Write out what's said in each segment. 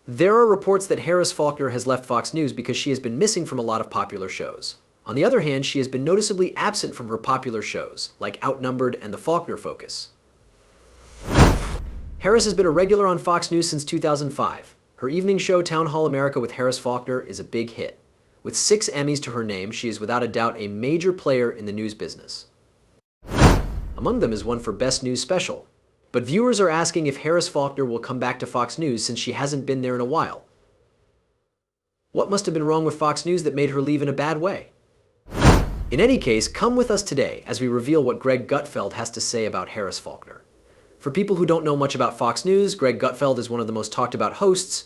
There are reports that Harris Faulkner has left Fox News because she has been missing from a lot of popular shows. On the other hand, she has been noticeably absent from her popular shows, like Outnumbered and The Faulkner Focus. Harris has been a regular on Fox News since 2005. Her evening show, Town Hall America with Harris Faulkner, is a big hit. With 6 Emmys to her name, she is without a doubt a major player in the news business. Among them is one for Best News Special. But viewers are asking if Harris Faulkner will come back to Fox News since she hasn't been there in a while. What must have been wrong with Fox News that made her leave in a bad way? In any case, come with us today as we reveal what Greg Gutfeld has to say about Harris Faulkner. For people who don't know much about Fox News, Greg Gutfeld is one of the most talked about hosts.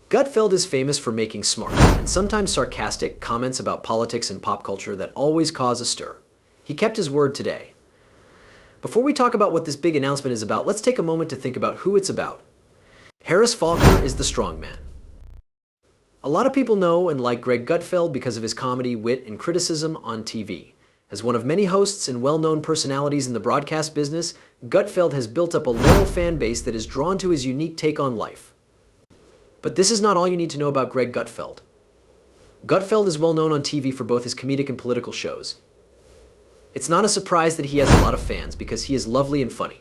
Gutfeld is famous for making smart and sometimes sarcastic comments about politics and pop culture that always cause a stir. He kept his word today. Before we talk about what this big announcement is about, let's take a moment to think about who it's about. Harris Faulkner is the strongman. A lot of people know and like Greg Gutfeld because of his comedy, wit, and criticism on TV. As one of many hosts and well-known personalities in the broadcast business, Gutfeld has built up a loyal fan base that is drawn to his unique take on life. But this is not all you need to know about Greg Gutfeld. Gutfeld is well known on TV for both his comedic and political shows. It's not a surprise that he has a lot of fans because he is lovely and funny.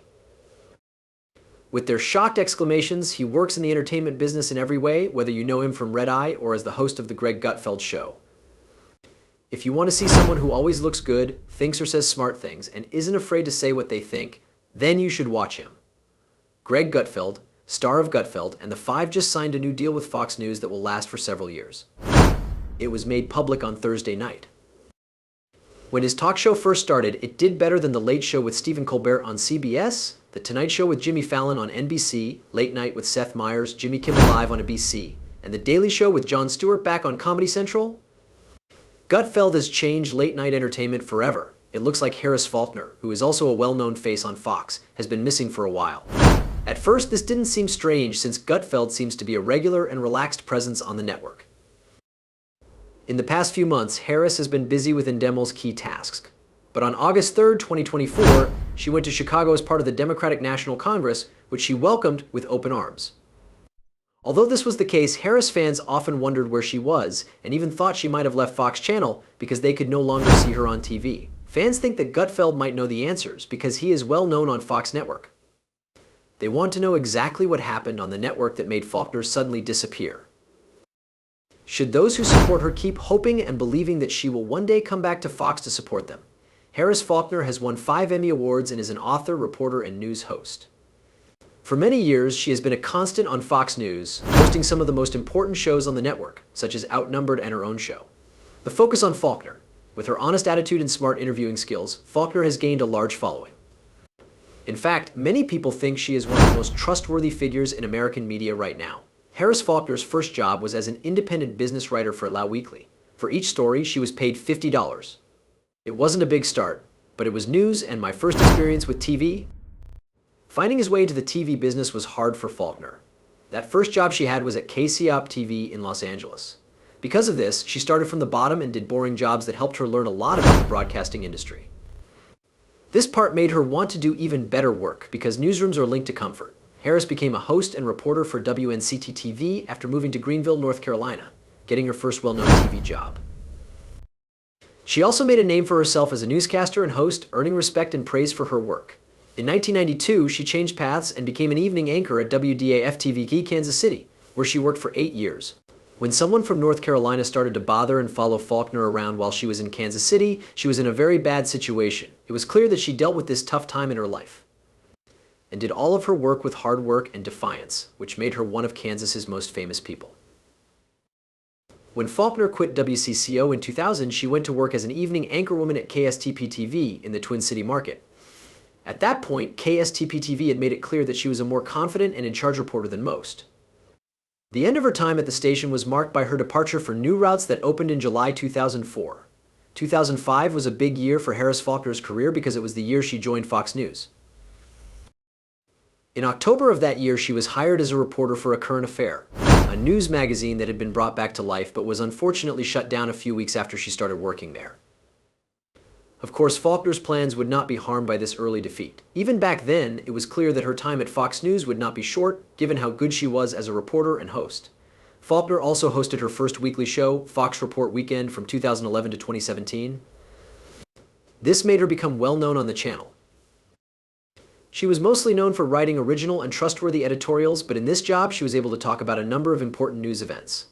With their shocked exclamations, he works in the entertainment business in every way, whether you know him from Red Eye or as the host of The Greg Gutfeld Show. If you want to see someone who always looks good, thinks or says smart things, and isn't afraid to say what they think, then you should watch him. Greg Gutfeld, star of Gutfeld, and the Five just signed a new deal with Fox News that will last for several years. It was made public on Thursday night. When his talk show first started, it did better than The Late Show with Stephen Colbert on CBS, The Tonight Show with Jimmy Fallon on NBC, Late Night with Seth Meyers, Jimmy Kimmel Live on ABC, and The Daily Show with Jon Stewart back on Comedy Central. Gutfeld has changed late-night entertainment forever. It looks like Harris Faulkner, who is also a well-known face on Fox, has been missing for a while. At first, this didn't seem strange since Gutfeld seems to be a regular and relaxed presence on the network. In the past few months, Harris has been busy with Endemel's key tasks. But on August 3, 2024, she went to Chicago as part of the Democratic National Congress, which she welcomed with open arms. Although this was the case, Harris fans often wondered where she was, and even thought she might have left Fox Channel because they could no longer see her on TV. Fans think that Gutfeld might know the answers because he is well known on Fox Network. They want to know exactly what happened on the network that made Faulkner suddenly disappear. Should those who support her keep hoping and believing that she will one day come back to Fox to support them? Harris Faulkner has won 5 Emmy Awards and is an author, reporter, and news host. For many years, she has been a constant on Fox News, hosting some of the most important shows on the network, such as Outnumbered and her own show. The focus on Faulkner. With her honest attitude and smart interviewing skills, Faulkner has gained a large following. In fact, many people think she is one of the most trustworthy figures in American media right now. Harris Faulkner's first job was as an independent business writer for La Weekly. For each story, she was paid $50. It wasn't a big start, but it was news and my first experience with TV. Finding his way into the TV business was hard for Faulkner. That first job she had was at KCOP TV in Los Angeles. Because of this, she started from the bottom and did boring jobs that helped her learn a lot about the broadcasting industry. This part made her want to do even better work because newsrooms are linked to comfort. Harris became a host and reporter for WNCT-TV after moving to Greenville, North Carolina, getting her first well-known TV job. She also made a name for herself as a newscaster and host, earning respect and praise for her work. In 1992, she changed paths and became an evening anchor at WDAF-TV Kansas City, where she worked for 8 years. When someone from North Carolina started to bother and follow Faulkner around while she was in Kansas City, she was in a very bad situation. It was clear that she dealt with this tough time in her life and did all of her work with hard work and defiance, which made her one of Kansas's most famous people. When Faulkner quit WCCO in 2000, she went to work as an evening anchorwoman at KSTP-TV in the Twin City market. At that point, KSTP-TV had made it clear that she was a more confident and in-charge reporter than most. The end of her time at the station was marked by her departure for new routes that opened in July 2004. 2005 was a big year for Harris Faulkner's career because it was the year she joined Fox News. In October of that year, she was hired as a reporter for A Current Affair, a news magazine that had been brought back to life but was unfortunately shut down a few weeks after she started working there. Of course, Faulkner's plans would not be harmed by this early defeat. Even back then, it was clear that her time at Fox News would not be short, given how good she was as a reporter and host. Faulkner also hosted her first weekly show, Fox Report Weekend, from 2011 to 2017. This made her become well known on the channel. She was mostly known for writing original and trustworthy editorials, but in this job she was able to talk about a number of important news events.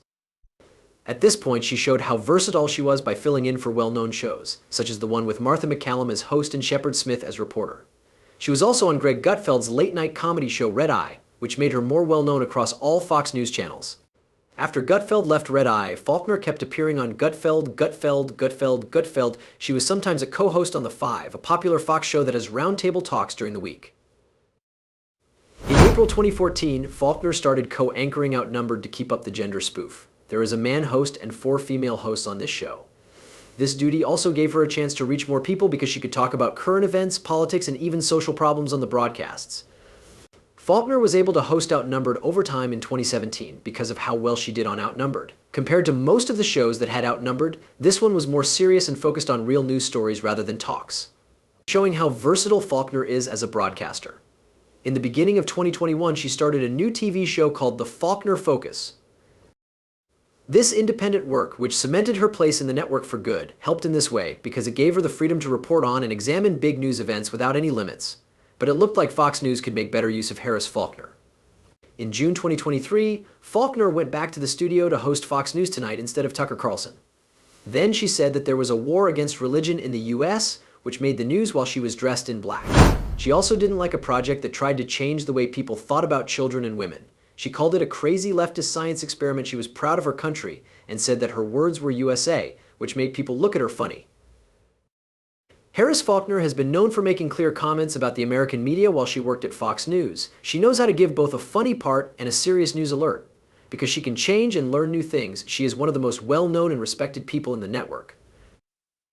At this point, she showed how versatile she was by filling in for well-known shows, such as the one with Martha McCallum as host and Shepard Smith as reporter. She was also on Greg Gutfeld's late-night comedy show Red Eye, which made her more well-known across all Fox News channels. After Gutfeld left Red Eye, Faulkner kept appearing on Gutfeld. She was sometimes a co-host on The Five, a popular Fox show that has roundtable talks during the week. In April 2014, Faulkner started co-anchoring Outnumbered to keep up the gender spoof. There is a man host and 4 female hosts on this show. This duty also gave her a chance to reach more people because she could talk about current events, politics, and even social problems on the broadcasts. Faulkner was able to host Outnumbered over time in 2017 because of how well she did on Outnumbered. Compared to most of the shows that had Outnumbered, this one was more serious and focused on real news stories rather than talks, showing how versatile Faulkner is as a broadcaster. In the beginning of 2021, she started a new TV show called The Faulkner Focus. This independent work, which cemented her place in the network for good, helped in this way because it gave her the freedom to report on and examine big news events without any limits. But it looked like Fox News could make better use of Harris Faulkner. In June 2023, Faulkner went back to the studio to host Fox News Tonight instead of Tucker Carlson. Then she said that there was a war against religion in the US, which made the news while she was dressed in black. She also didn't like a project that tried to change the way people thought about children and women. She called it a crazy leftist science experiment. She was proud of her country and said that her words were USA, which made people look at her funny. Harris Faulkner has been known for making clear comments about the American media while she worked at Fox News. She knows how to give both a funny part and a serious news alert. Because she can change and learn new things, she is one of the most well-known and respected people in the network.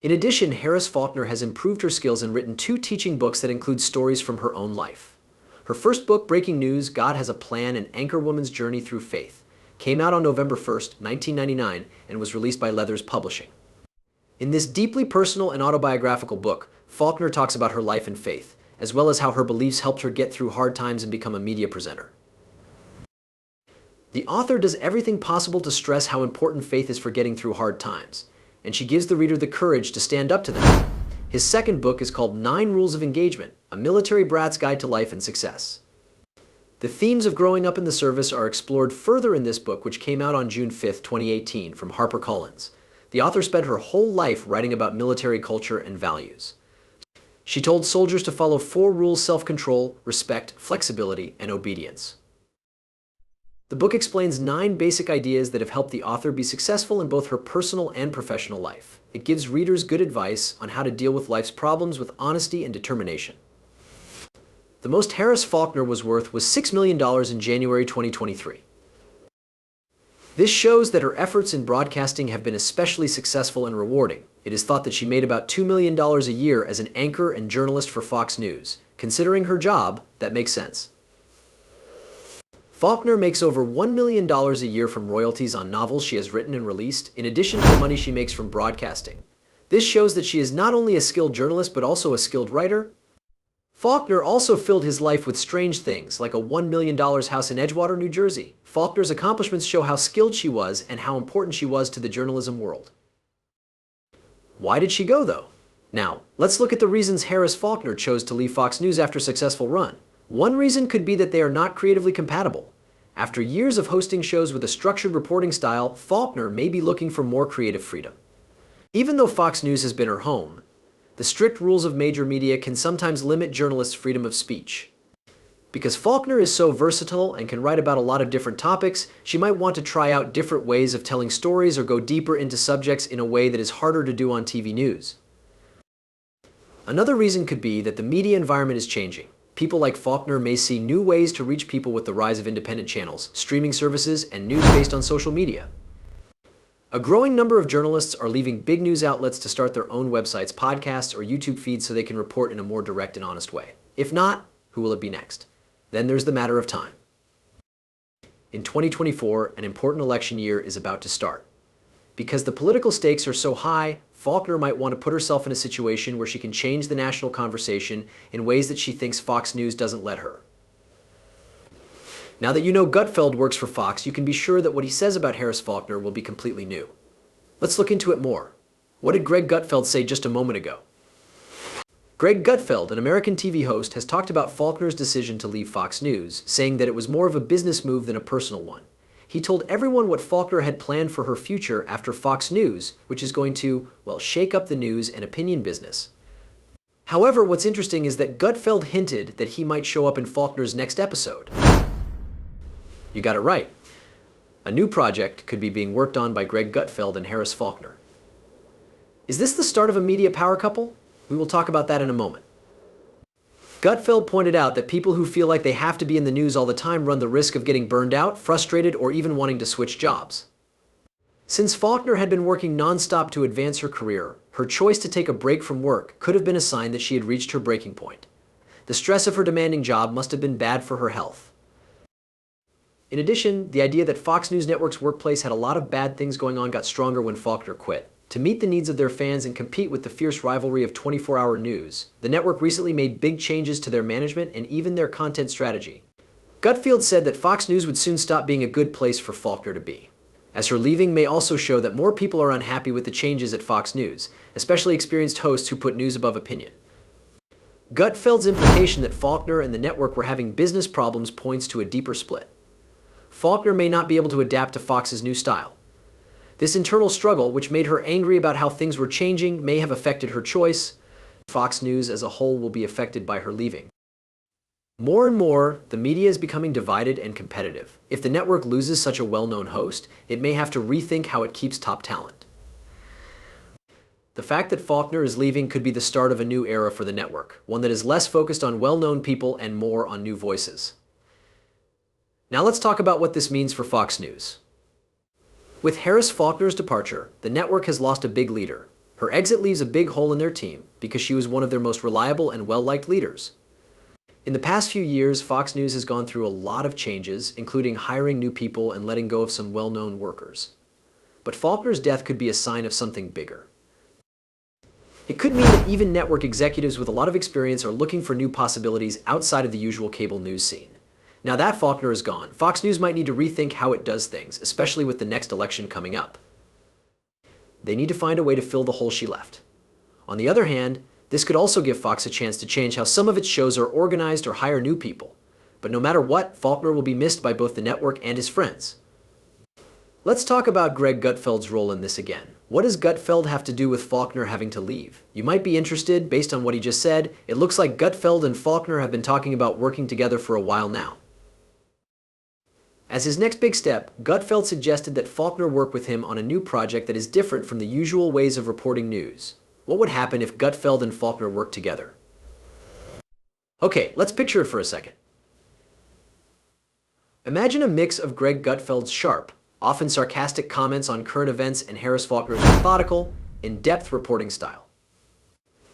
In addition, Harris Faulkner has improved her skills and written 2 teaching books that include stories from her own life. Her first book, Breaking News, God Has a Plan, An Anchorwoman's Journey Through Faith, came out on November 1st, 1999, and was released by Leathers Publishing. In this deeply personal and autobiographical book, Faulkner talks about her life and faith, as well as how her beliefs helped her get through hard times and become a media presenter. The author does everything possible to stress how important faith is for getting through hard times, and she gives the reader the courage to stand up to them. His second book is called 9 Rules of Engagement, a military brat's guide to life and success. The themes of growing up in the service are explored further in this book, which came out on June 5, 2018, from HarperCollins. The author spent her whole life writing about military culture and values. She told soldiers to follow 4 rules: self-control, respect, flexibility, and obedience. The book explains 9 basic ideas that have helped the author be successful in both her personal and professional life. It gives readers good advice on how to deal with life's problems with honesty and determination. The most Harris Faulkner was worth was $6 million in January 2023. This shows that her efforts in broadcasting have been especially successful and rewarding. It is thought that she made about $2 million a year as an anchor and journalist for Fox News. Considering her job, that makes sense. Faulkner makes over $1 million a year from royalties on novels she has written and released, in addition to the money she makes from broadcasting. This shows that she is not only a skilled journalist, but also a skilled writer. Faulkner also filled his life with strange things, like a $1 million house in Edgewater, New Jersey. Faulkner's accomplishments show how skilled she was and how important she was to the journalism world. Why did she go, though? Now, let's look at the reasons Harris Faulkner chose to leave Fox News after a successful run. One reason could be that they are not creatively compatible. After years of hosting shows with a structured reporting style, Faulkner may be looking for more creative freedom. Even though Fox News has been her home, the strict rules of major media can sometimes limit journalists' freedom of speech. Because Faulkner is so versatile and can write about a lot of different topics, she might want to try out different ways of telling stories or go deeper into subjects in a way that is harder to do on TV news. Another reason could be that the media environment is changing. People like Faulkner may see new ways to reach people with the rise of independent channels, streaming services, and news based on social media. A growing number of journalists are leaving big news outlets to start their own websites, podcasts, or YouTube feeds so they can report in a more direct and honest way. If not, who will it be next? Then there's the matter of time. In 2024, an important election year is about to start. Because the political stakes are so high, Faulkner might want to put herself in a situation where she can change the national conversation in ways that she thinks Fox News doesn't let her. Now that you know Gutfeld works for Fox, you can be sure that what he says about Harris Faulkner will be completely new. Let's look into it more. What did Greg Gutfeld say just a moment ago? Greg Gutfeld, an American TV host, has talked about Faulkner's decision to leave Fox News, saying that it was more of a business move than a personal one. He told everyone what Faulkner had planned for her future after Fox News, which is going to, well, shake up the news and opinion business. However, what's interesting is that Gutfeld hinted that he might show up in Faulkner's next episode. You got it right. A new project could be being worked on by Greg Gutfeld and Harris Faulkner. Is this the start of a media power couple? We will talk about that in a moment. Gutfeld pointed out that people who feel like they have to be in the news all the time run the risk of getting burned out, frustrated, or even wanting to switch jobs. Since Faulkner had been working nonstop to advance her career, her choice to take a break from work could have been a sign that she had reached her breaking point. The stress of her demanding job must have been bad for her health. In addition, the idea that Fox News Network's workplace had a lot of bad things going on got stronger when Faulkner quit. To meet the needs of their fans and compete with the fierce rivalry of 24-hour news, the network recently made big changes to their management and even their content strategy. Gutfield said that Fox News would soon stop being a good place for Faulkner to be, as her leaving may also show that more people are unhappy with the changes at Fox News, especially experienced hosts who put news above opinion. Gutfeld's implication that Faulkner and the network were having business problems points to a deeper split. Faulkner may not be able to adapt to Fox's new style. This internal struggle, which made her angry about how things were changing, may have affected her choice. Fox News as a whole will be affected by her leaving. More and more, the media is becoming divided and competitive. If the network loses such a well-known host, it may have to rethink how it keeps top talent. The fact that Faulkner is leaving could be the start of a new era for the network, one that is less focused on well-known people and more on new voices. Now let's talk about what this means for Fox News. With Harris Faulkner's departure, the network has lost a big leader. Her exit leaves a big hole in their team because she was one of their most reliable and well-liked leaders. In the past few years, Fox News has gone through a lot of changes, including hiring new people and letting go of some well-known workers. But Faulkner's death could be a sign of something bigger. It could mean that even network executives with a lot of experience are looking for new possibilities outside of the usual cable news scene. Now that Faulkner is gone, Fox News might need to rethink how it does things, especially with the next election coming up. They need to find a way to fill the hole she left. On the other hand, this could also give Fox a chance to change how some of its shows are organized or hire new people. But no matter what, Faulkner will be missed by both the network and his friends. Let's talk about Greg Gutfeld's role in this again. What does Gutfeld have to do with Faulkner having to leave? You might be interested, based on what he just said. It looks like Gutfeld and Faulkner have been talking about working together for a while now. As his next big step, Gutfeld suggested that Faulkner work with him on a new project that is different from the usual ways of reporting news. What would happen if Gutfeld and Faulkner worked together? Okay, let's picture it for a second. Imagine a mix of Greg Gutfeld's sharp, often sarcastic comments on current events and Harris Faulkner's methodical, in-depth reporting style.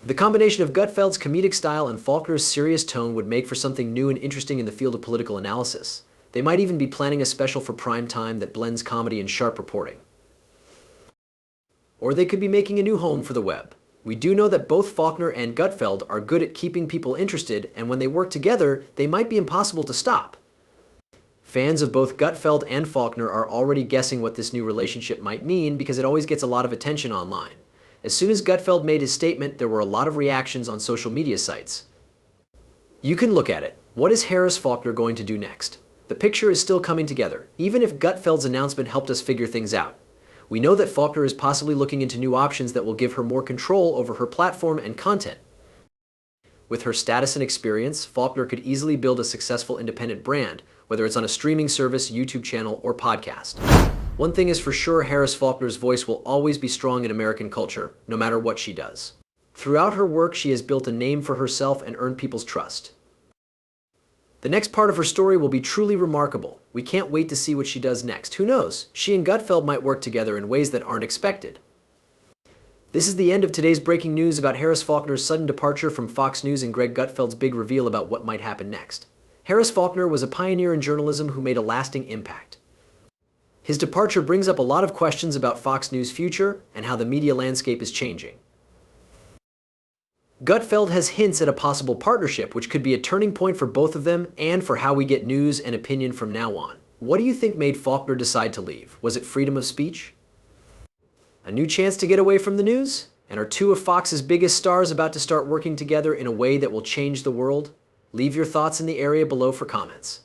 The combination of Gutfeld's comedic style and Faulkner's serious tone would make for something new and interesting in the field of political analysis. They might even be planning a special for prime time that blends comedy and sharp reporting. Or they could be making a new home for the web. We do know that both Faulkner and Gutfeld are good at keeping people interested, and when they work together, they might be impossible to stop. Fans of both Gutfeld and Faulkner are already guessing what this new relationship might mean because it always gets a lot of attention online. As soon as Gutfeld made his statement, there were a lot of reactions on social media sites. You can look at it. What is Harris Faulkner going to do next? The picture is still coming together, even if Gutfeld's announcement helped us figure things out. We know that Faulkner is possibly looking into new options that will give her more control over her platform and content. With her status and experience, Faulkner could easily build a successful independent brand, whether it's on a streaming service, YouTube channel, or podcast. One thing is for sure, Harris Faulkner's voice will always be strong in American culture, no matter what she does. Throughout her work, she has built a name for herself and earned people's trust. The next part of her story will be truly remarkable. We can't wait to see what she does next. Who knows? She and Gutfeld might work together in ways that aren't expected. This is the end of today's breaking news about Harris Faulkner's sudden departure from Fox News and Greg Gutfeld's big reveal about what might happen next. Harris Faulkner was a pioneer in journalism who made a lasting impact. His departure brings up a lot of questions about Fox News' future and how the media landscape is changing. Gutfield has hints at a possible partnership, which could be a turning point for both of them and for how we get news and opinion from now on. What do you think made Faulkner decide to leave? Was it freedom of speech? A new chance to get away from the news? And are two of Fox's biggest stars about to start working together in a way that will change the world? Leave your thoughts in the area below for comments.